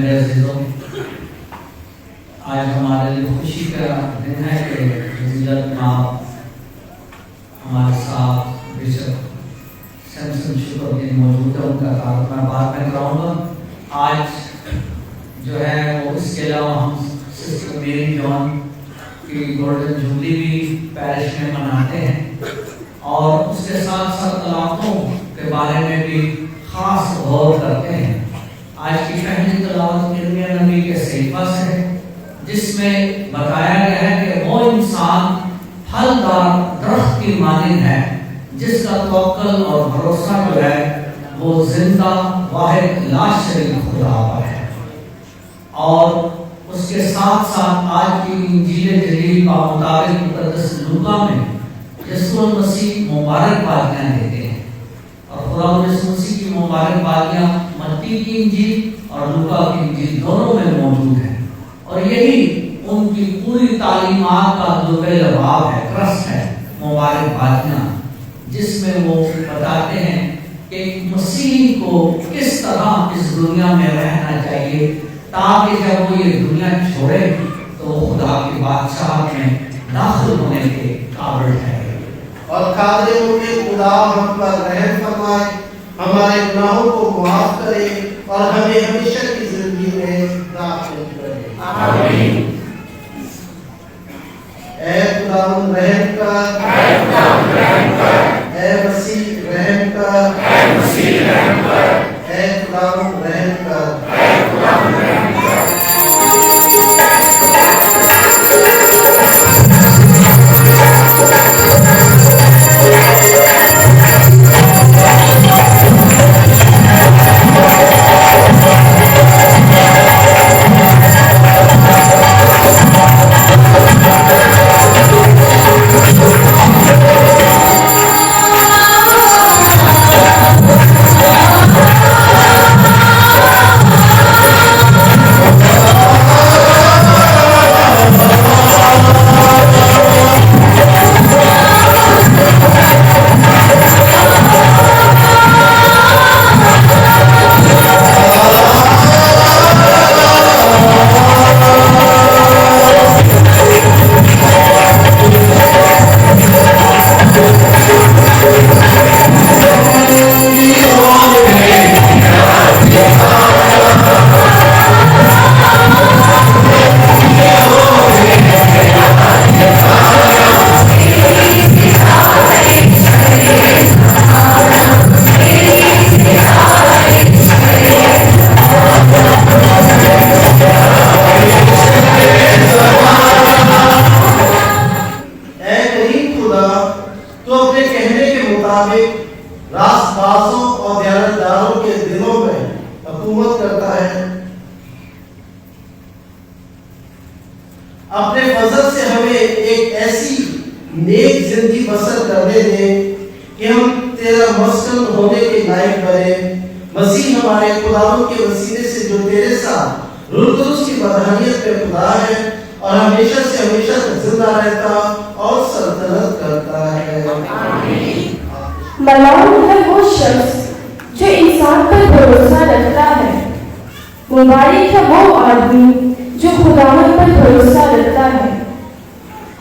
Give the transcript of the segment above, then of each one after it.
میرے عزیزوں، آج ہمارے لیے خوشی کا دن ہے کہ فضیلت مآب ہمارے ساتھ بشپ سیمسن شکر الدین موجود ہے. ان کا تعارف میں بعد میں کراؤں گا. آج جو ہے وہ اس کے علاوہ ہم سسٹر میری جان کی گولڈن جوبلی بھی پیرش میں مناتے ہیں اور اس کے ساتھ ساتھ تلاوتوں کے بارے میں بھی خاص غور کرتے ہیں. آج کی پہلی تلاوت ارمیا نبی کے صحیفہ سے ہے، جس میں بتایا گیا ہے کہ وہ انسان پھلدار درخت کی مانند ہے جس کا توکل اور بھروسہ جو ہے وہ زندہ واحد لا شریک خدا پر ہے. اور اس کے ساتھ ساتھ آج کی انجیل جلیل کا مطابق مقدس لوکا میں یسوع مسیح مبارکبادیاں دیتے ہیں اور خدا یسوع مسیح کی مبارکبادیاں متی کی انجیل اور لوکا کی انجیل دونوں میں موجود ہیں. اور یہی ان کی پوری تعلیمات کا لباب ہے، کرس ہے مبارکبادیاں، جس میں وہ بتاتے ہیں کہ مسیح کو کس طرح اس دنیا میں رہنا چاہیے تاکہ جب وہ یہ دنیا چھوڑے تو وہ خدا کی بادشاہت میں داخل ہونے کے قابل ہے. اور قادر مطلق خدا ہم پر رحم فرمائے، ہمارے گناہوں کو معاف کرے اور ہمیں ہمیشہ کی زندگی میں داخل کرے. آمین. اے خدا رحم کر، اے خدا رحم کر، اے مسیح رحم کر، اے مسیح رحم کر، اے خدا رحم کر، اے خدا رحم کر. اپنے فضل سے ہمیں ایک ایسی نیک زندگی بسر کرنے دے کہ ہم تیرا مسکن ہونے کے لائق بنے. مسیح ہمارے خداوند کے وسیلے سے جو تیرے ساتھ روح القدس کی بدہانیت میں خدا ہے اور ہمیشہ سے ہمیشہ تک زندہ رہتا اور سلطنت کرتا ہے. آمین. ملعون ہے وہ شخص جو انسان پر بھروسہ رکھتا ہے، مبارک ہے وہ آدمی جو خداوند پر بھروسہ رکھتا ہے.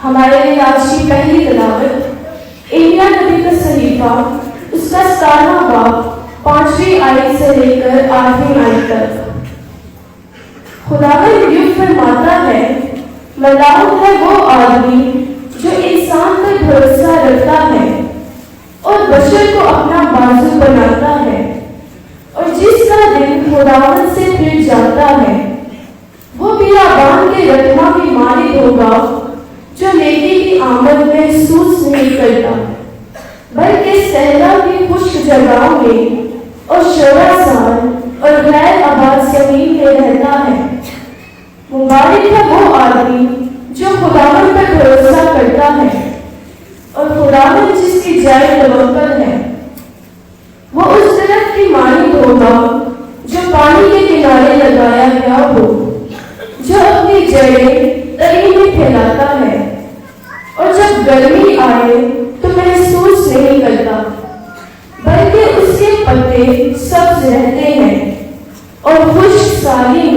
ہمارے لیے آج کی پہلی تلاوت ارمیا نبی کا صحیفہ، اس کا 17واں باب 5ویں آیت سے لے کر 8ویں آیت تک. خداوند یوں فرماتا ہے، ملعون ہے وہ آدمی جو انسان پر بھروسہ رکھتا ہے اور بشر کو اپنا بازو بناتا ہے، اور جس کا دل خداوند سے پھر جاتا ہے وہ بیابان کے رتما کی مالک ہوگا جو نیکی کی آمد محسوس نہیں کرتا بلکہ صحرا کی خشک جگہوں میں اور شوراسان اور غیر آباد زمین میں رہتا ہے. مبارک ہے وہ آدمی جو خداوند پر بھروسہ کرتا ہے اور خداوند جس کی جائے توکل ہے. وہ اس درخت کی مانند ہوگا جو پانی کے کنارے لگایا گیا ہو، جو اپنی جڑیں تری میں پھیلاتا ہے اور جب گرمی آئے تو محسوس نہیں کرتا بلکہ اس کے پتے سبز رہتے ہیں اور خشک سالی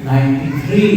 1993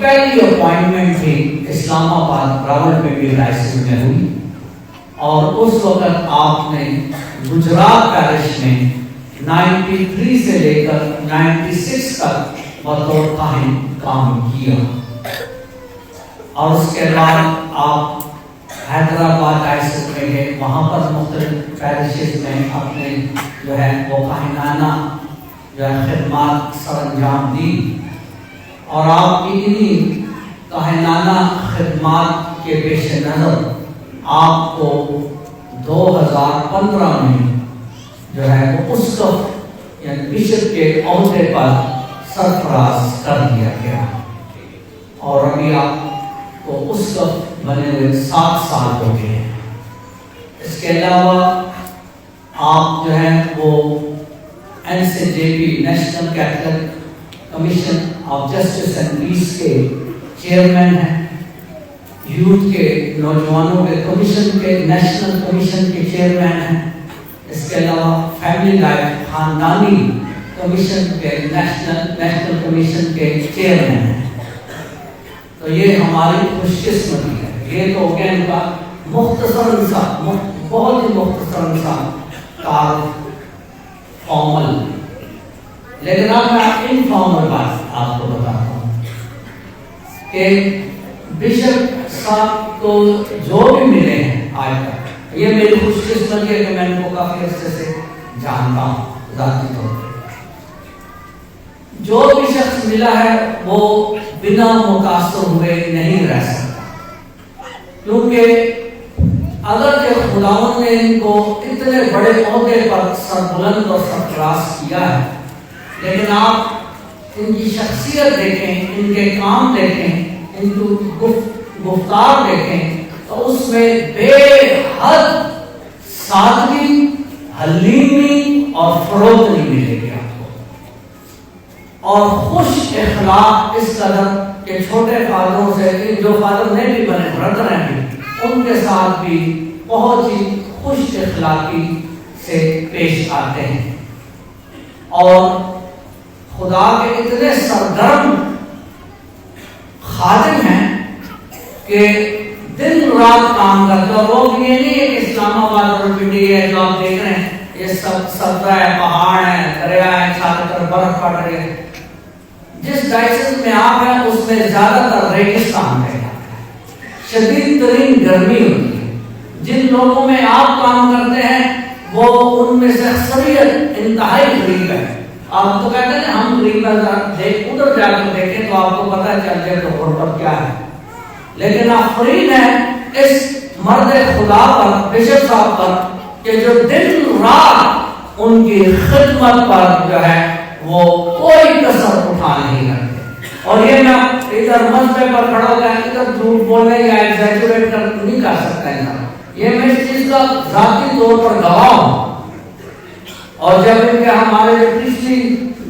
پہلی اپوائنٹمنٹ بھی اسلام آباد راولپنڈی ڈائسس میں ہوئی اور اس وقت آپ نے گجرات پیرش میں 93 سے لے کر 96 تک بطور کاہن کام کیا اور اس کے بعد آپ حیدرآباد ڈائسس میں گئے، وہاں پر مختلف پیرشز میں اپنے جو ہے وہ کاہنانہ جو ہے خدمات سر انجام دی اور آپ کی انہی کاہنانہ خدمات کے پیش نظر آپ کو 2015 میں جو ہے وہ اسقف یعنی بشپ کے عہدے پر سرفراز کر دیا گیا اور ابھی آپ کو اسقف بنے ہوئے 7 سال ہو گئے ہیں۔ اس کے علاوہ آپ جو ہیں وہ NCJP national Catholic commission of justice and peace کے چیئرمین ہیں، یوتھ کے نوجوانوں کے کمیشن کے نیشنل کمیشن کے چیئرمین ہیں، اس کے علاوہ فیملی لائف خاندانی کمیشن کے نیشنل کمیشن کے چیئرمین ہیں۔ تو یہ ہماری خوش قسمتی ہے۔ یہ تو ہو گیا ان کا مختصر سا بہت ہی مختصر سا کار فارمل، لیکن اب میں انفارمل بات آپ کو بتاتا ہوں کہ بشپ صاحب کو جو بھی ملے ہیں آج تک، یہ میری خوش قسمتی ہے کہ میں ان کو کافی عرصے سے جانتا ہوں ذاتی طور پر۔ جو بھی شخص ملا ہے وہ بنا متاثر ہوئے نہیں رہ سکتا، کیونکہ اگرچہ خداوند نے ان کو اتنے بڑے عہدے پر سربلند اور سرفراز کیا ہے، لیکن آپ ان کی شخصیت دیکھیں، ان کے کام دیکھیں، ان کی گفتار دیکھیں تو اس میں بے حد سادگی، حلیمی اور فروتنی ملے گی آپ کو، اور خوش اخلاق اس قدر کہ چھوٹے فادروں سے، جو فادر نہیں بھی بنے بردر ہیں ان کے ساتھ بھی بہت ہی خوش اخلاقی سے پیش آتے ہیں، اور خدا کے اتنے سرگرم خادم ہیں کہ دن رات کام کرتے، اور وہ یہ نہیں ہے کہ اسلام آباد راولپنڈی ہے جو آپ دیکھ رہے ہیں یہ سب سبزہ ہے، پہاڑ ہے، دریا ہے، چاروں طرف برف پڑ رہی ہے۔ جس ڈائسس میں آپ ہیں اس میں زیادہ تر ریگستان ہے، شدید ترین گرمی ہوتی ہے۔ جن لوگوں میں آپ کام کرتے ہیں وہ ان میں سے اکثریت انتہائی غریب ہے۔ آپ تو کہتے ہیں ہم غریب ہیں، ادھر جا کے دیکھیں تو آپ کو پتہ چل جائے تو غربت کیا ہے، لیکن آفرین ہے اس مرد خدا پر، بشپ صاحب پر، کہ جو دن رات ان کی خدمت پر جو ہے وہ کوئی کسر اٹھا نہیں کرتے۔ اور یہ میں ادھر منچ پر کھڑا ہو گیا ادھر جھوٹ بولنے یا ایگزیجریٹ نہیں کر سکتا ہے، یہ میں اس چیز کا ذاتی طور پر گواہ ہوں۔ اور جب ان کے ہمارے جو پچھلی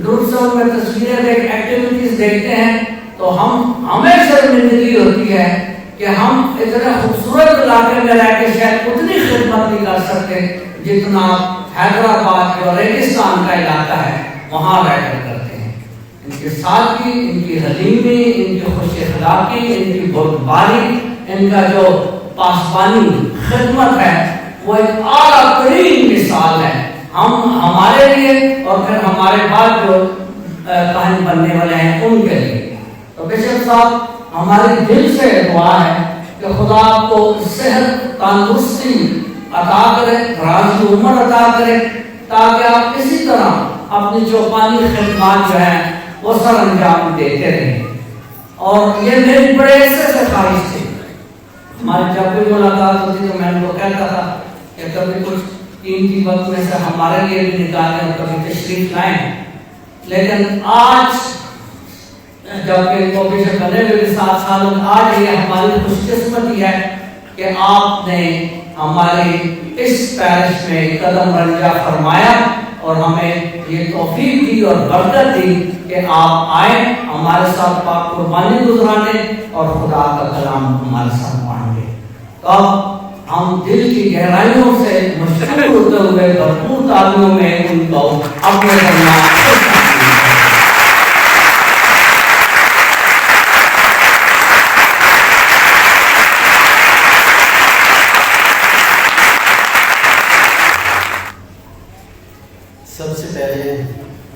درسوں میں تصویریں دیکھ ایکٹیویٹیز دیکھتے ہیں تو ہمیں شرمندگی ہوتی ہے کہ ہم اتنے خوبصورت علاقے میں رہ کے شاید اتنی خدمت نہیں کر سکتے جتنا حیدرآباد جو ریگستان کا علاقہ ہے وہاں رہ کر کرتے ہیں۔ ان کی سادگی، ان کی حلیمی، ان کی خوش اخلاقی، ان کی بردباری، ان کا جو پاسبانی خدمت ہے وہ ایک اعلیٰ ترین مثال ہے ہمارے لیے اور پھر ہمارے بعد جو کاہن بننے والے ہیں ان کے لیے۔ تو بشپ صاحب ہماری دل سے دعا ہے کہ خدا آپ کو صحت، تندرستی عطا کرے، راضی عمر عطا کرے، تاکہ آپ اسی طرح اپنی چوپانی خدمات جو ہیں وہ سر انجام دیتے رہیں۔ اور یہ میری بڑے عرصے سے خواہش تھی، ہماری جب بھی ملاقات ہوتی تو میں ان کو کہتا تھا کہ کبھی کچھ قیمتی وقت میں سے ہمارے لیے بھی نکالیں اور کبھی تشریف لائیں، لیکن آج جب کہ ان کو بشپ بنے ہوئے 7 سال آج یہ ہماری خوش قسمتی ہے کہ آپ نے ہماری اس پیرش میں قدم رنجا فرمایا اور ہمیں یہ توفیق دی اور برکت دی کہ آپ آئیں ہمارے ساتھ پاک قربانی گزرانے اور خدا کا کلام ہمارے ساتھ پڑھیں۔ تو اب ہم دل کی گہرائیوں سے مشغول ہوتے ہوئے بھرپور تعلیموں میں ان کو اپنے درمیان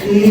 3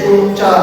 2-4।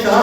4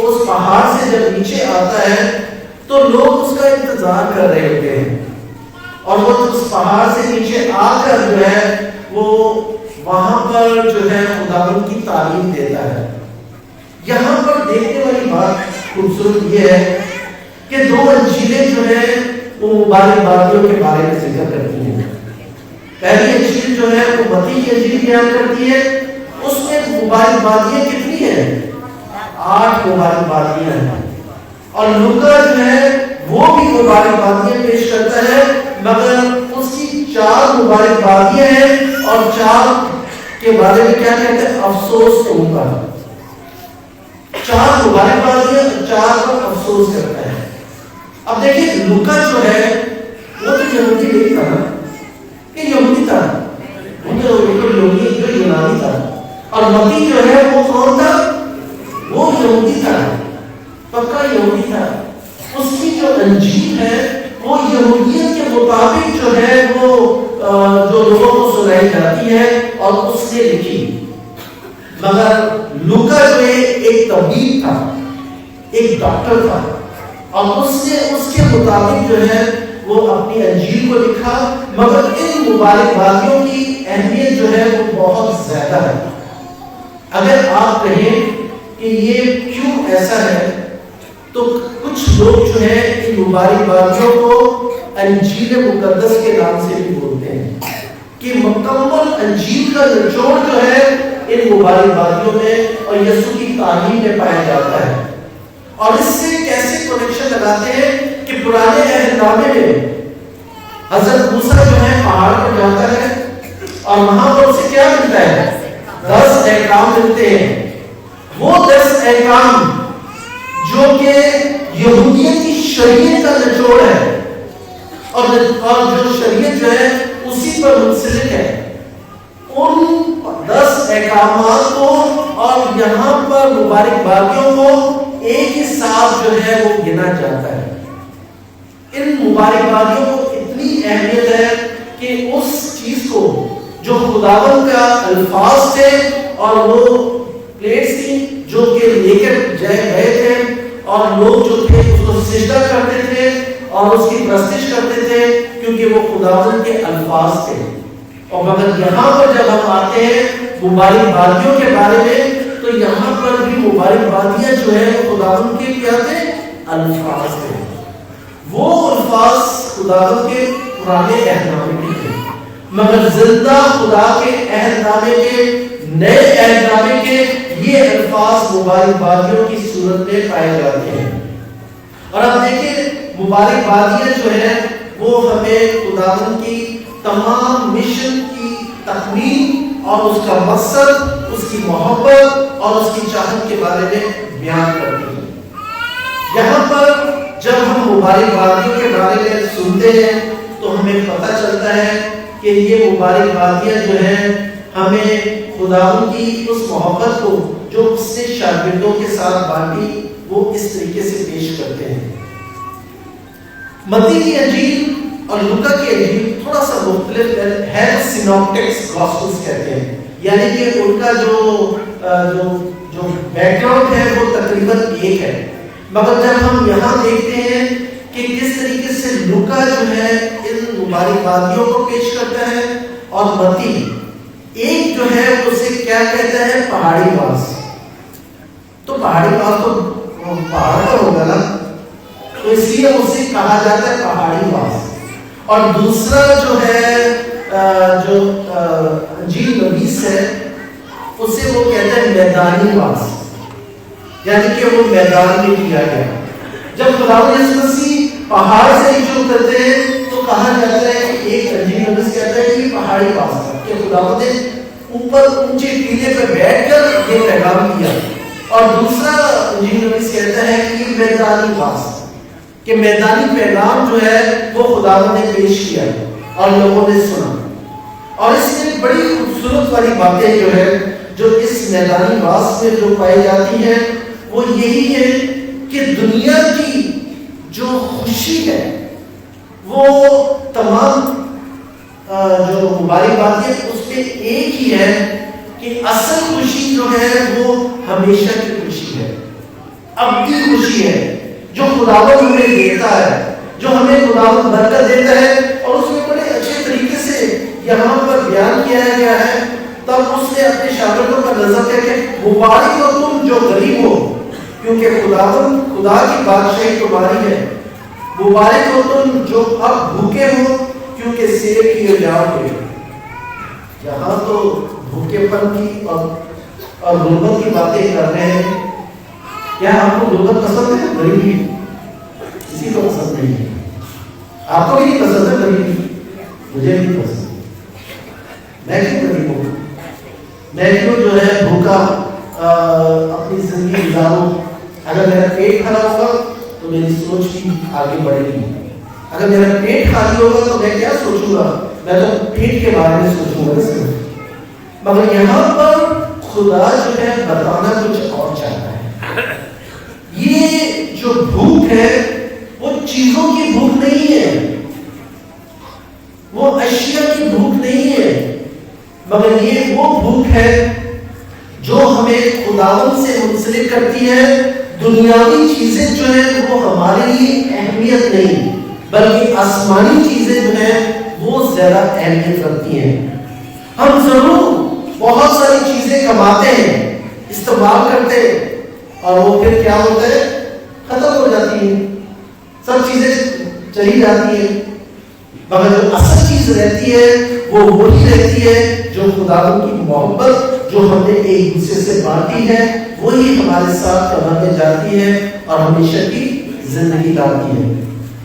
اس پہاڑ سے جب نیچے آتا ہے تو لوگ اس کا انتظار کر رہے ہوتے ہیں، اور وہ اس پہاڑ سے نیچے آ کر جو ہے وہ وہاں پر جو ہے خداوند کی تعلیم دیتا ہے۔ یہاں پر دیکھنے والی بات خوبصورت یہ ہے کہ دو انجیلیں جو ہیں وہ مبارک بادیوں کے بارے میں ذکر کرتی ہیں۔ پہلی انجیل جو ہے وہ متی کی انجیل بیان کرتی ہے، اس میں مبارک بادیاں کتنی ہیں؟ 8 مبارک بادیاں ہیں، اور لوکا جو ہے وہ بھی مبارک بادیاں پیش کرتا ہے، مگر اس کی 4 مبارک بادیاں ہیں، اور 4 کے بارے میں کیا کہتے ہیں؟ افسوس ان کا۔ 4 مبارک بادیاں، 4 پر افسوس کرتا ہے۔ اب دیکھیں لوکا جو ہے وہ تو یہودی نہیں تھا نا، کہ یہودی تھا، وہ تو یونانی تھا، اور متی جو ہے وہ کون تھا؟ وہ یہودی تھا، پکا یہودی تھا۔ اس کی جو انجیل ہے وہ یہودیت کے مطابق جو ہے وہ جو لوگوں کو سنائی جاتی ہے اور اس نے لکھی، مگر لوکا جو ہے ایک طبیب تھا، ایک ڈاکٹر تھا، اور اس نے اس کے مطابق جو ہے وہ اپنی انجیل کو لکھا، مگر ان مبارک بادیوں کی اہمیت جو ہے وہ بہت زیادہ ہے۔ اگر آپ کہیں کہ یہ کیوں ایسا ہے تو کچھ لوگ جو ہے ان مبارک بادیوں کو انجیل مقدس کے نام سے بھی بولتے ہیں، کہ مکمل انجیل کا نچوڑ جو ہے ان مبارک بادیوں میں اور یسوع کی تعلیم میں پایا جاتا ہے۔ اور اس سے کیسے کنیکشن لگاتے ہیں کہ پرانے عہد نامے میں حضرت موسیٰ جو ہے پہاڑ پر جاتا ہے اور وہاں پر اسے کیا ملتا ہے؟ 10 احکام ملتے ہیں۔ وہ 10 احکام جو کہ یہودیت کی شریعت کا نچوڑ ہے، اور جو شریعت جو ہے اسی پر منسلک ہے، ان 10 احکامات کو اور یہاں پر مبارک بادیوں کو ایک ہی ساتھ جو ہے وہ گنا جاتا ہے۔ ان مبارک بادیوں کو اتنی اہمیت ہے کہ اس چیز کو جو خداوند کا الفاظ تھے اور وہ پلیٹس تھی جو کہ لے کر گئے تھے، اور لوگ جو تھے اس کو سجدہ کرتے تھے اور اس کی پرستش کرتے تھے کیونکہ وہ خداوند کے الفاظ تھے۔ اور مگر یہاں پر جب ہم آتے ہیں مبارک بادیوں کے بارے میں تو یہاں پر بھی مبارک بادیاں جو ہے وہ خداوند کے کیا تھے؟ الفاظ تھے۔ وہ الفاظ خداوند کے پرانے عہد نامے کے تھے، مگر زندہ خدا کے عہد نامے کے، نئے عہد نامے کے یہ الفاظ مبارک بادیوں کی صورت میں پائے جاتے ہیں۔ اور اب دیکھیں مبارک بادیاں جو ہیں وہ ہمیں خداوند کی تمام مشن کی تکمیل اور اس کا مقصد، اس کی محبت اور اس کی چاہت کے بارے میں بیان کرتی ہیں۔ یہاں پر جب ہم مبارک بادیوں کے بارے میں سنتے ہیں تو ہمیں پتہ چلتا ہے کہ یہ مبارک بادیاں جو ہیں ہمیں خداوند کی اس محبت کو جو اس نے شاگردوں کے ساتھ بانٹی وہ اس طریقے سے پیش کرتے ہیں۔ متی کی انجیل اور لوکا کی انجیل تھوڑا سا مختلف ہے، سینوپٹکس گاسپلز کہتے ہیں، یعنی کہ ان کا جو بیک گراؤنڈ ہے وہ تقریباً ایک ہے، مگر جب ہم یہاں دیکھتے ہیں کہ کس طریقے سے لوکا جو ہے ان مبارک بادیوں کو پیش کرتا ہے اور متی ایک جو ہے اسے کیا کہتا ہے؟ پہاڑی باز۔ تو پہاڑی باز تو پہاڑ کا ہوگا نا، تو اس لیے اسے کہا جاتا ہے پہاڑی باز۔ اور دوسرا جو ہے جو انجیل نویس ہے اسے وہ کہتے ہیں میدانی باز، یعنی کہ وہ میدان میں کیا گیا۔ جب خداوند یسوع مسیح پہاڑ سے نیچے اترتے ہیں تو کہا جاتا ہے کہ ایک انجیل نویس کہتا ہے کہ یہ پہاڑی باز تھا، کہ خداوند نے اوپر اونچے ٹیلے پہ بیٹھ کر یہ پیغام دیا، اور دوسرا انجیل نویس کہتا ہے کہ یہ میدانی باز، کہ میدانی پیغام جو ہے وہ خداوند نے پیش کیا اور لوگوں نے سنا۔ اور اس میں بڑی خوبصورت والی باتیں جو ہے جو اس میدانی باز میں جو پائی جاتی ہیں وہ یہی ہے کہ دنیا کی جو خوشی ہے وہ تمام جو مبارک باتیں اس پہ ایک ہی ہے کہ اصل خوشی جو ہے وہ ہمیشہ کی خوشی ہے، اب کی خوشی ہے جو خداوند ہمیں دیتا ہے, جو ہمیں خداوند برکت دیتا ہے. اور اس میں بڑے اچھے طریقے سے یہاں پر بیان کیا گیا ہے. تب اس نے اپنے شاگردوں پر نظر کر کے مبارک ہو تم جو غریب ہو, کیونکہ خداوند خدا کی بادشاہی تمہاری ہے. مبارک ہو تم جو اب بھوکے ہو, کیونکہ سیر کیے جاؤ گے. یہاں تو بھوکے پن کی اور غربت کی باتیں کر رہے ہیں. کیا آپ کو غربت پسند ہے؟ غریبی کسی کو پسند نہیں ہے. آپ کو بھی نہیں پسند ہے غریبی, مجھے بھی پسند. میں کیوں غریب ہوں؟ میں کیوں جو ہے بھوکا اپنی زندگی گزاروں؟ اگر میرا پیٹ بھرا ہوگا تو میری سوچ بھی آگے بڑھے گی. اگر میرا پیٹ خالی ہوگا تو میں کیا سوچوں گا؟ میں تو پیٹ کے بارے میں سوچوں گا. مگر یہاں پر خدا جو ہے بتانا کچھ اور چاہتا ہے. یہ جو بھوک ہے وہ چیزوں کی بھوک نہیں ہے, وہ اشیاء کی بھوک نہیں ہے, مگر یہ وہ بھوک ہے جو ہمیں خداوند سے منسلک کرتی ہے. دنیاوی چیزیں جو ہیں وہ ہمارے لیے اہمیت نہیں, بلکہ آسمانی چیزیں جو ہیں وہ زیادہ اہمیت رکھتی ہیں. ہم ضرور بہت ساری چیزیں کماتے ہیں, استعمال کرتے ہیں, اور وہ پھر کیا ہوتا ہے؟ ختم ہو جاتی ہیں, سب چیزیں چلی جاتی ہیں. مگر جو اصل چیز رہتی ہے وہ وہی رہتی ہے جو خداوند کی محبت جو ہم نے ایک دوسرے سے بانٹی ہے, وہی ہمارے ساتھ قدم میں جاتی ہے اور ہمیشہ کی زندگی لاتی ہے.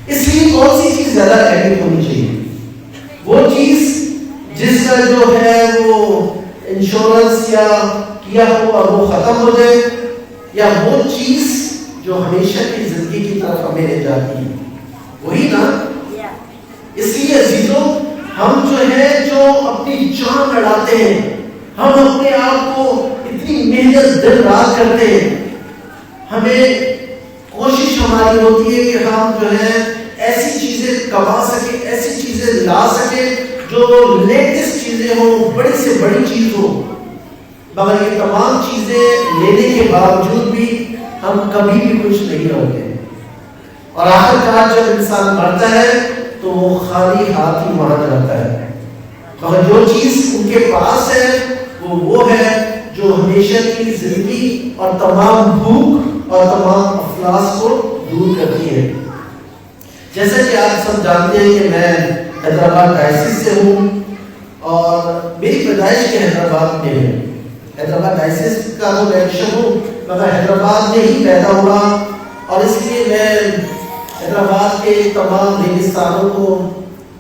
اس لیے کون سی چیز زیادہ اہمیت ہونی چاہیے؟ وہ چیز جس کا جو ہے وہ انشورنس یا کیا ہو اور وہ ختم ہو جائے, یا وہ چیز جو ہمیشہ کی زندگی کی طرف ہمیں لے جاتی ہے؟ وہی نا. اس لیے عزیزوں, ہم جو ہے جو اپنی جان لڑاتے ہیں, ہم اپنے آپ کو اتنی محنت دن رات کرتے ہیں, ہمیں کوشش ہماری ہوتی ہے کہ ہم جو ہے ایسی چیزیں کما سکیں, ایسی چیزیں لا سکیں جو لیٹسٹ چیزیں ہوں, بڑی سے بڑی چیز ہو. مگر یہ تمام چیزیں لینے کے باوجود بھی ہم کبھی بھی خوش نہیں ہوتے, اور آخرکار جب انسان مرتا ہے تو وہ خالی ہاتھ ہی مارا جاتا ہے. مگر جو چیز ان کے پاس ہے وہ ہے جو ہمیشہ کی زندگی اور تمام بھوک اور تمام افلاس کو دور کرتی ہے. جیسا کہ آپ سب جانتے ہیں کہ میں حیدرآباد ڈائسس سے ہوں, اور میری پیدائش کے حیدرآباد میں ہے. حیدرآباد ڈائسس کا تو میں ہوں, مگر حیدرآباد میں ہی پیدا ہوا, اور اس لیے میں حیدرآباد کے تمام ریگستانوں کو,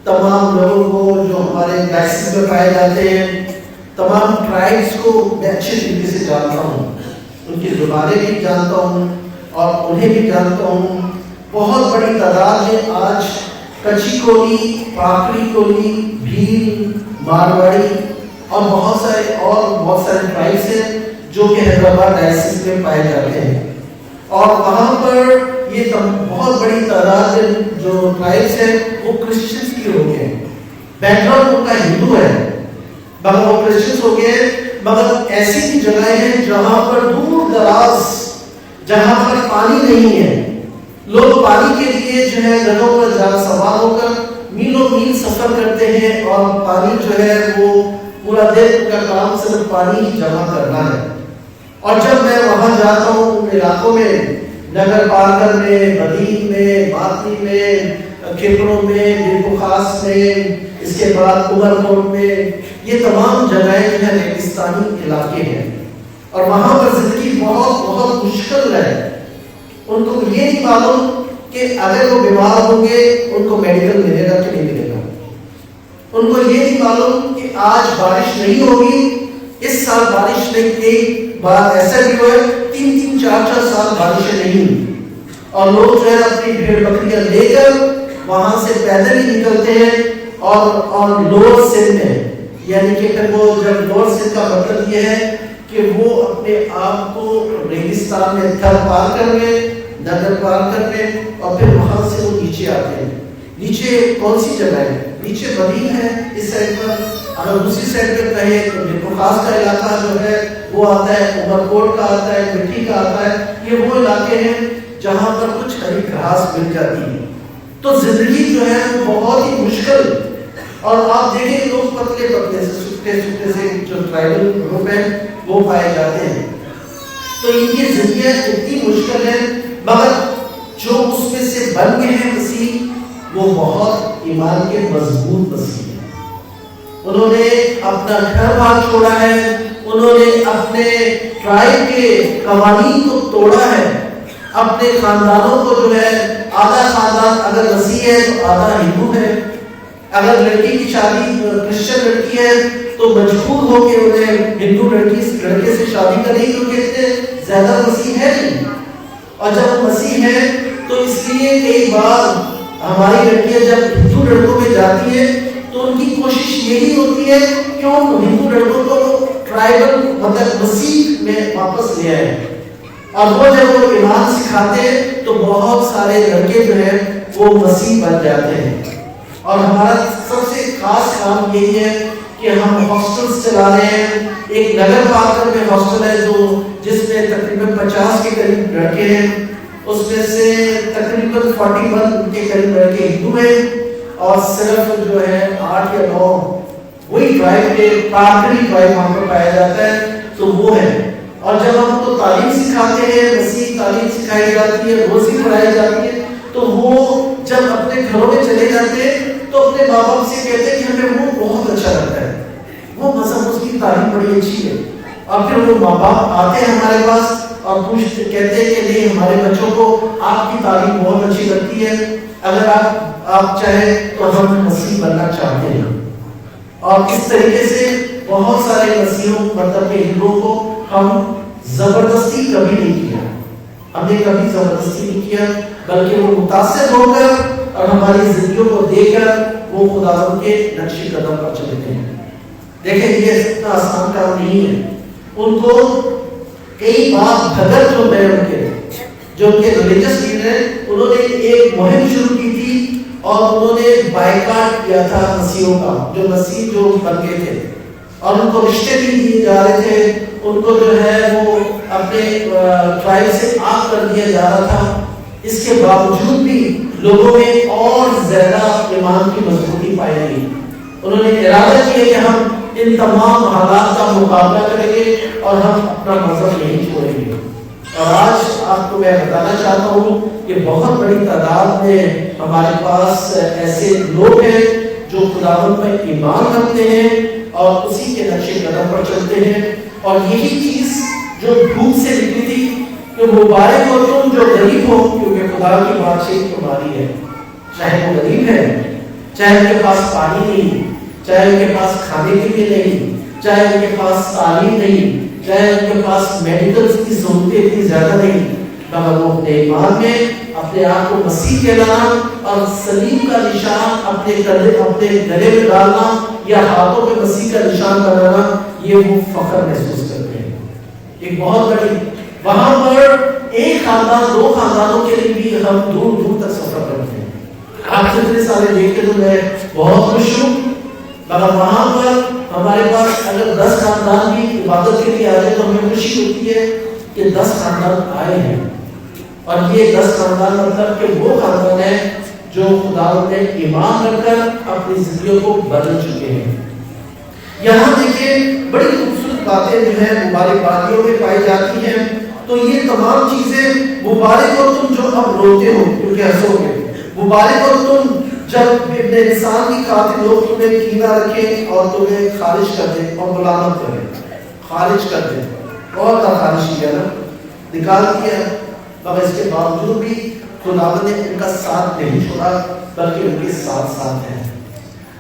تمام لوگوں کو جو ہمارے ڈائسس میں پائے جاتے ہیں, تمام ٹرائبس کو میں اچھے طریقے سے جانتا ہوں. ان کی زبانیں بھی جانتا ہوں اور انہیں بھی جانتا ہوں. بہت بڑی تعداد میں آج کچھی کولی, پاکڑی کولی, بھیل, مارواڑی اور بہت سارے ٹرائبس ہیں جو کہ حیدرآباد ڈائسس میں پائے جاتے ہیں. اور وہاں پر یہ بہت بڑی تعداد جو ٹرائبس ہیں وہ کرسچنس کی ہو گئے. بیک گراؤنڈ ان کا ہندو ہے, مگر وہ کرسچنس ہو گئے. مگر ایسی بھی جگہیں ہیں جہاں پر دور دراز, جہاں پر پانی نہیں ہے, لوگ پانی کے لیے جو ہے گدھوں پر سوار ہو کر میلوں میل سفر کرتے ہیں, اور پانی جو ہے وہ پورا دن کا کام صرف پانی ہی جمع کرنا ہے. اور جب میں وہاں جاتا ہوں ان علاقوں میں, نگر پارکر میں, بدین میں, ماتری میں, کھپروں میں, دلبخاص میں, اس کے بعد عمر کوٹ میں, یہ تمام جگہیں جو ہے ریگستانی علاقے ہیں, اور وہاں پر زندگی بہت بہت مشکل ہے. ان کو یہ نہیں معلوم کہ اگر وہ بیمار ہوں گے ان کو میڈیکل ملے گا کہ نہیں ملے گا. ان کو یہ نہیں معلوم کہ آج بارش نہیں ہوگی, اس سال بارش نہیں, ایک بار ایسا بھی ہوا ہے 3-4 سال بارشیں نہیں ہوئی, اور لوگ جو ہے اپنی بھیڑ بکریاں لے کر وہاں سے پیدل ہی نکلتے ہیں, اور لوور سندھ میں, یعنی کہ پھر وہ جب لوور سندھ کا مطلب یہ ہے کہ وہ اپنے آپ کو ریگستان میں گھر پار کر لیں, نگر پار کر لیں, اور پھر وہاں سے وہ نیچے آتے ہیں. نیچے کون سی جگہ ہے؟ نیچے بدین ہے اس سائڈ پر. اگر دوسری سائڈ پر کہیں تو دلبخاص کا علاقہ جو ہے وہ آتا ہے عمر کوٹ کا آتا ہے, مٹی کا آتا ہے. یہ وہ علاقے ہیں جہاں پر کچھ ہری گھاس مل جاتی ہے. تو زندگی جو ہے وہ بہت ہی مشکل, اور آپ دیکھیں لوگ پتلے پتلے سے سکتے سکتے سے جو ٹرائبل گروپ ہیں وہ پائے جاتے ہیں. تو ان کی زندگیاں اتنی مشکل ہے, مگر جو اس میں سے بن گئے ہیں مسیح, وہ بہت ایمان کے مضبوط مسیح ہیں. انہوں نے اپنا گھر بار چھوڑا ہے, انہوں نے اپنے ٹرائب کے قوانین کو توڑا ہے, اپنے خاندانوں کو جو ہے آدھا خاندان اگر مسیح ہے تو آدھا ہندو ہے, اگر لڑکی کی شادی کرسچن لڑکی ہے تو مجبور ہو کے انہیں ہندو لڑکے سے شادی کرنی, کیونکہ اتنے زیادہ مسیح ہے نہیں. اور جب مسیح ہے تو اس لیے کئی بار ہماری لڑکیاں جب ہندو لڑکوں میں جاتی ہیں تو ان کی کوشش یہی ہوتی ہے کہ ان ہندو لڑکوں کو ٹرائبل مطلب مسیح میں واپس لے آئے. اور وہ جب وہ ایمان سکھاتے ہیں تو بہت سارے لڑکے جو ہیں وہ مسیح بن جاتے ہیں. اور ہمارا سب سے خاص کام یہی ہے کہ ہم ہاسٹلز چلا رہے ہیں. ایک نگر پارک میں ہاسٹل ہے جس میں تقریباً 50 کے قریب لڑکے ہیں, اس میں سے تقریباً 41 کے قریب لڑکے ہندو ہیں, اور صرف جو ہے 8 یا 9 وہی ٹرائب کے پارکری ٹرائب وہاں پر پایا جاتا ہے, تو وہ ہے. اور جب ہم کو تعلیم سکھاتے ہیں, مسیح تعلیم سکھائی جاتی ہے, روزی پڑھائی جاتی ہے, تو وہ جب اپنے گھروں میں چلے جاتے ہیں تو اپنے ماں باپ سے کہتے ہیں کہ ہمیں وہ بہت اچھا لگتا ہے, وہ مذہب اس کی تعلیم بڑی اچھی ہے. اور پھر وہ ماں باپ آتے ہیں ہمارے پاس اور پوچھتے کہتے ہیں کہ نہیں ہمارے بچوں کو آپ کی تعلیم بہت اچھی لگتی ہے, اگر آپ چاہیں تو ہم مسیح بننا چاہتے ہیں. اور اس طریقے سے بہت سارے مسیحوں مطلب کہ ہندوؤں کو ہم زبردستی کبھی نہیں کیا, ہم نے کبھی زبردستی نہیں کیا, بلکہ وہ متاثر ہو کر اور ہماری زندگیوں کو دیکھ کر وہ خداوند کے نقش قدم پر چلتے ہیں. دیکھیں یہ اتنا آسان کام نہیں ہے. ان کو کئی بار بھگت جو ہے ان کے جو ان کے ریلیجس لیڈر ہیں, انہوں نے ایک مہم شروع کی تھی اور انہوں نے بائیکاٹ کیا تھا مسیحوں کا, جو مسیح جو بن گئے تھے, اور ان کو رشتے بھی دیے جا رہے تھے, ان کو جو ہے وہ اپنے ٹرائب سے آگ کر دیا جا رہا تھا. اس کے باوجود بھی لوگوں میں اور زیادہ ایمان کی مضبوطی پائی گئی. انہوں نے ارادہ کیا کہ ہم ان تمام حالات کا مقابلہ کریں گے اور ہم اپنا مذہب نہیں چھوڑیں گے. اور آج آپ کو میں بتانا چاہتا ہوں کہ بہت بڑی تعداد میں ہمارے پاس ایسے لوگ ہیں جو خداوند پر ایمان رکھتے ہیں اور اسی کے نقش قدم پر چلتے ہیں. اور یہی چیز جو بھوک سے نکلی تھی کہ مبارک ہو تم جو غریب ہو, کیونکہ خدا کی بادشاہی تمہاری ہے. چاہے وہ غریب ہے, چاہے ان کے پاس پانی نہیں, چاہے ان کے پاس کھانے کے لیے نہیں, چاہے ان کے پاس تعلیم نہیں, چاہے ان کے پاس میڈیکل کی سہولتیں اتنی زیادہ نہیں, مگر وہ اپنے ایمان میں اپنے آپ کو مسیح کہلانا اور صلیب کا نشان اپنے گلے میں ڈالنا یا ہاتھوں پہ مسیح کا نشان بنانا, یہ وہ فخر محسوس کرتے ہیں. ایک بہت بڑی وہاں پر ایک خاندان 2 خاندانوں کے لیے بھی ہم دور دور تک سفر کرتے ہیں. آپ کتنے سارے دیکھ کے تو میں بہت خوش ہوں, مگر وہاں پر ہمارے پاس اگر 10 خاندان بھی عبادت کے لیے آ جائے تو ہمیں خوشی ہوتی ہے کہ 10 خاندان آئے ہیں. اور یہ 10 خاندان مطلب کہ وہ خاندان ہے جو خداوند نے ایمان رکھ کر اپنی زندگیوں کو بدل چکے ہیں. یہاں دیکھیں بڑی خوبصورت باتیں جو ہیں مبارک بادیوں میں پائی جاتی ہیں. تو یہ تمام چیزیں مبارک ہو تم جو اب روتے ہو کیونکہ ہنسو گے, مبارک ہو تم جب ابن انسان کی خاطر لوگ تمہیں کینہ رکھیں اور تمہیں خارج کر دیں اور ملامت کریں. خارج کر دیں, اور کا خارج کیا نا, نکال دیا, مگر اس کے باوجود بھی خداوند نے ان کا ساتھ نہیں چھوڑا بلکہ ان کے ساتھ ساتھ ہے.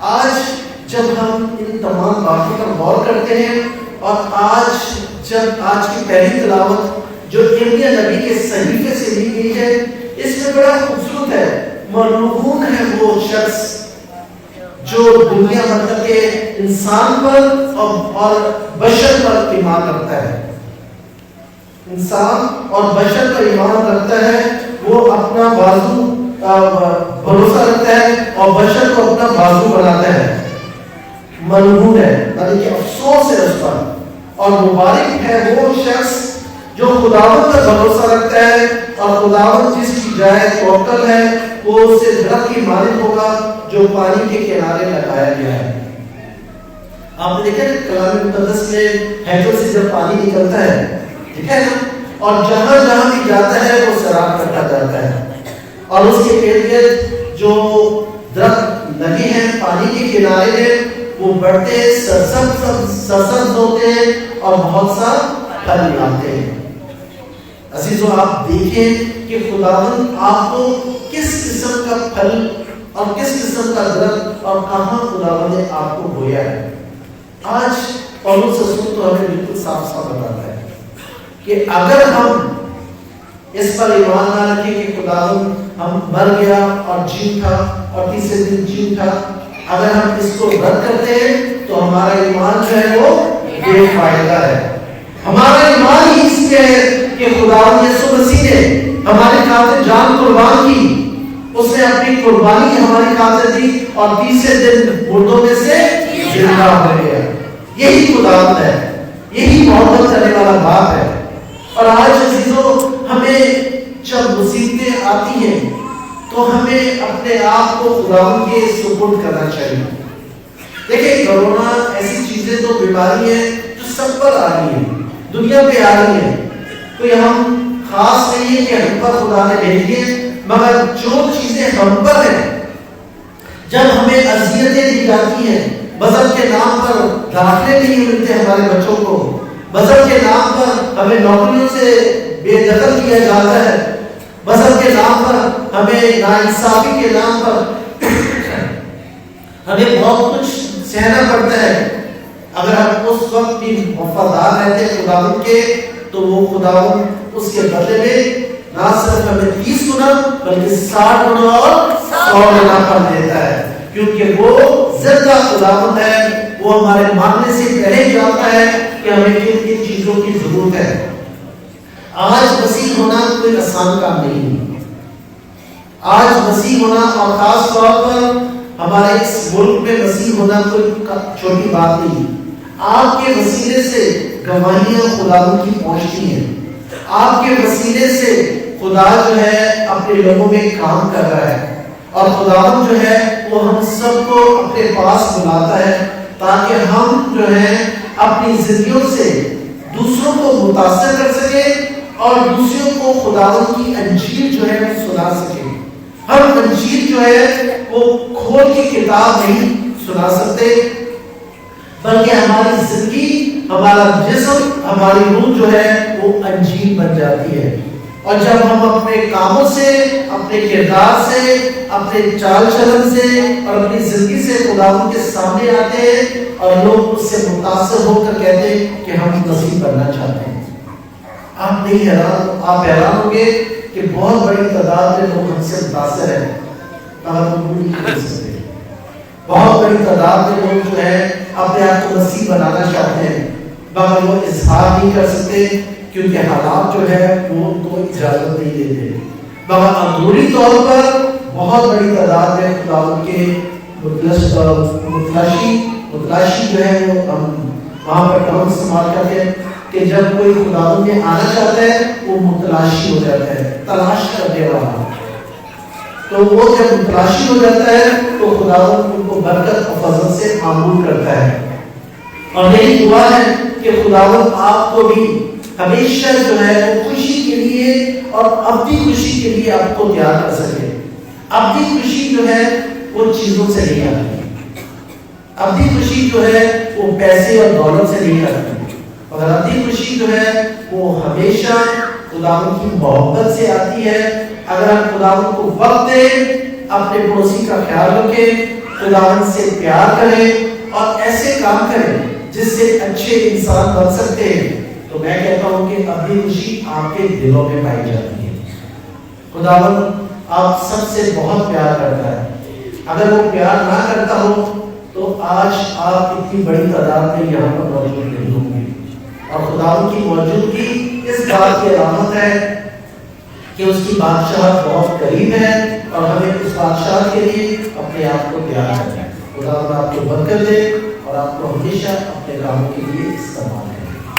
آج جب ہم ان تمام باتوں پر غور کرتے ہیں اور آج کی پہلی تلاوت جو ارمیا نبی کے صحیفے سے لی گئی ہے, اس میں بڑا خوبصورت ہے. مرحوم ہے وہ شخص جو دنیا مطلب کہ انسان پر اور بشر پر ایمان رکھتا ہے. انسان اور بشر پر ایمان رکھتا ہے, وہ اپنا بازو بھروسہ رکھتا ہے اور بشر کو اپنا بازو بناتا ہے. مرحوم ہے یعنی کہ افسوس ہے اس پر. اور مبارک ہے وہ شخص جو خداوند پر بھروسہ رکھتا ہے اور خداوند جس کی جائے توکل ہے وہ اسے درخت کی مانند ہوگا جو پانی کے کنارے لگایا گیا ہے۔ آپ نے دیکھا کلام مقدس میں ہیٹوں سے جب پانی نکلتا ہے، ٹھیک ہے نا، اور جہاں جہاں بھی جاتا ہے وہ سیراب کرتا جاتا ہے، اور اس کے ارد گرد جو درخت لگے ہیں پانی کے کنارے میں وہ بڑھتے سرسبز ہوتے ہیں اور بہت سا پھل لاتے ہیں۔ عزیزو آپ دیکھیں کہ خداوند آپ کو کس قسم کا پھل اور کس قسم کا درخت اور کہاں خداوند نے آپ کو بویا ہے۔ آج پولس رسول تو ہمیں بالکل صاف صاف بتاتا ہے کہ اگر ہم اس پر ایمان نہ رکھیں کہ خداوند ہم مر گیا اور جی اٹھا اور تیسرے دن جی اٹھا، اگر ہم اس کو رد کرتے ہیں تو ہمارا ایمان جو ہے وہ بے فائدہ ہے۔ ہمارا ایمان ہی اس میں ہے کہ خداوند یسوع مسیح نے ہمارے خاطر جان قربان کی، اس نے اپنی قربانی ہماری خاطر دی اور تیسرے دن مردوں میں سے زندہ ہو گیا۔ یہی خداوند ہے، یہی محبت کرنے والا باپ ہے۔ اور آج عزیزو ہمیں جب مصیبتیں آتی ہیں تو ہمیں اپنے آپ کو خداوند کے سپرد کرنا چاہیے۔ دیکھیں کرونا ایسی چیزیں تو بیماری ہیں جو سب پر آ رہی ہیں، دنیا پہ آ رہی ہیں، کوئی ہم خاص نہیں ہے کہ ہم پر خدا نے بھیج دیے، مگر جو چیزیں ہم پر ہیں، جب ہمیں اذیتیں دی جاتی ہیں، مذہب کے نام پر داخلے نہیں ملتے ہمارے بچوں کو، مذہب کے نام پر ہمیں نوکریوں سے بے دخل کیا جاتا ہے، مذہب کے نام پر ہمیں ناانصافی کے نام پر ہمیں بہت کچھ سہنا پڑتا ہے۔ اگر ہم اس وقت بھی وفادار رہتے ہیں خداوند کے تو وہ خداوند اس کے بدلے میں نہ صرف ہمیں 30 گنا بلکہ 60 گنا اور 100 گنا پھل دیتا ہے، کیونکہ وہ زندہ خداوند ہے۔ وہ ہمارے مانگنے سے پہلے جانتا ہے کہ ہمیں کن کن چیزوں کی ضرورت ہے۔ آج مسیح ہونا کوئی آسان کام نہیں ہے۔ آج مسیح ہونا اور خاص طور پر ہمارے اس ملک میں مسیح ہونا کوئی چھوٹی بات نہیں۔ آپ کے وسیلے سے گواہیاں خداوند کی پہنچتی ہیں، آپ کے وسیلے سے خدا جو ہے اپنے لوگوں میں کام کر رہا ہے، اور خداوند جو ہے وہ ہم سب کو اپنے پاس بلاتا ہے تاکہ ہم جو ہے اپنی زندگیوں سے دوسروں کو متاثر کر سکیں اور دوسروں کو خداوند کی انجیل جو ہے وہ سنا سکیں۔ ہم انجیل جو ہے وہ کھول کی کتاب نہیں سنا سکتے، بلکہ ہماری زندگی، ہمارا جسم، ہماری روح جو ہے وہ انجیل بن جاتی ہے۔ اور جب ہم اپنے کاموں سے، اپنے کردار سے، اپنے چال چلن سے اور اپنی زندگی سے خداوند کے سامنے آتے ہیں اور لوگ اس سے متاثر ہو کر کہتے ہیں کہ ہم مسیح بننا چاہتے ہیں، آپ حیران ہوں گے کہ بہت بڑی تعداد میں لوگ ہم سے متاثر ہیں، مگر وہ نہیں کر سکتے۔ بہت بڑی تعداد میں لوگ جو ہے اپنے آپ کو مسیح بنانا چاہتے ہیں، مگر وہ اظہار نہیں کر سکتے کیونکہ حالات جو ہے وہ ان کو اجازت نہیں دیتے۔ مگر اندرونی طور پر بہت بڑی تعداد میں خداوند کے متلاشی جو ہے وہ وہاں پر ٹرم استعمال کرتے ہیں کہ جب کوئی خداوند میں آنا چاہتا ہے وہ متلاشی ہو جاتا ہے، تلاش کرنے والا۔ تو وہ جب متلاشی ہو جاتا ہے تو خداوند ان کو برکت اور فضل سے معمول کرتا ہے۔ اور میری دعا ہے کہ خداوند آپ کو بھی ہمیشہ جو ہے وہ خوشی کے لیے اور اپنی خوشی کے لیے آپ کو تیار کر سکے۔ اپنی خوشی جو ہے وہ چیزوں سے نہیں آتی، اپنی خوشی جو ہے وہ پیسے اور دولت سے نہیں آتی، اور اپنی خوشی جو ہے وہ ہمیشہ خداوند کی محبت سے آتی ہے۔ اگر ہم خداوند کو وقت دیں، اپنے پڑوسی کا خیال رکھیں، خداوند سے پیار کریں اور ایسے کام کریں جس سے اچھے انسان بن سکتے ہیں، تو میں کہتا ہوں کہ اپنی خوشی آپ کے دلوں میں پائی جاتی ہے۔ خداوند آپ سب سے بہت پیار کرتا ہے، اگر وہ پیار نہ کرتا ہو تو آج آپ اتنی بڑی تعداد میں یہاں پر موجود نہیں ہوں گے۔ اور خداوند کی موجودگی اس بات کی علامت ہے کہ اس کی بادشاہت بہت قریب ہے اور ہمیں اس بادشاہت کے لیے اپنے آپ کو تیار کرنا ہے۔ خداوند آپ کو برکت دے اور آپ کو ہمیشہ اپنے کاموں کے لیے استعمال کرے۔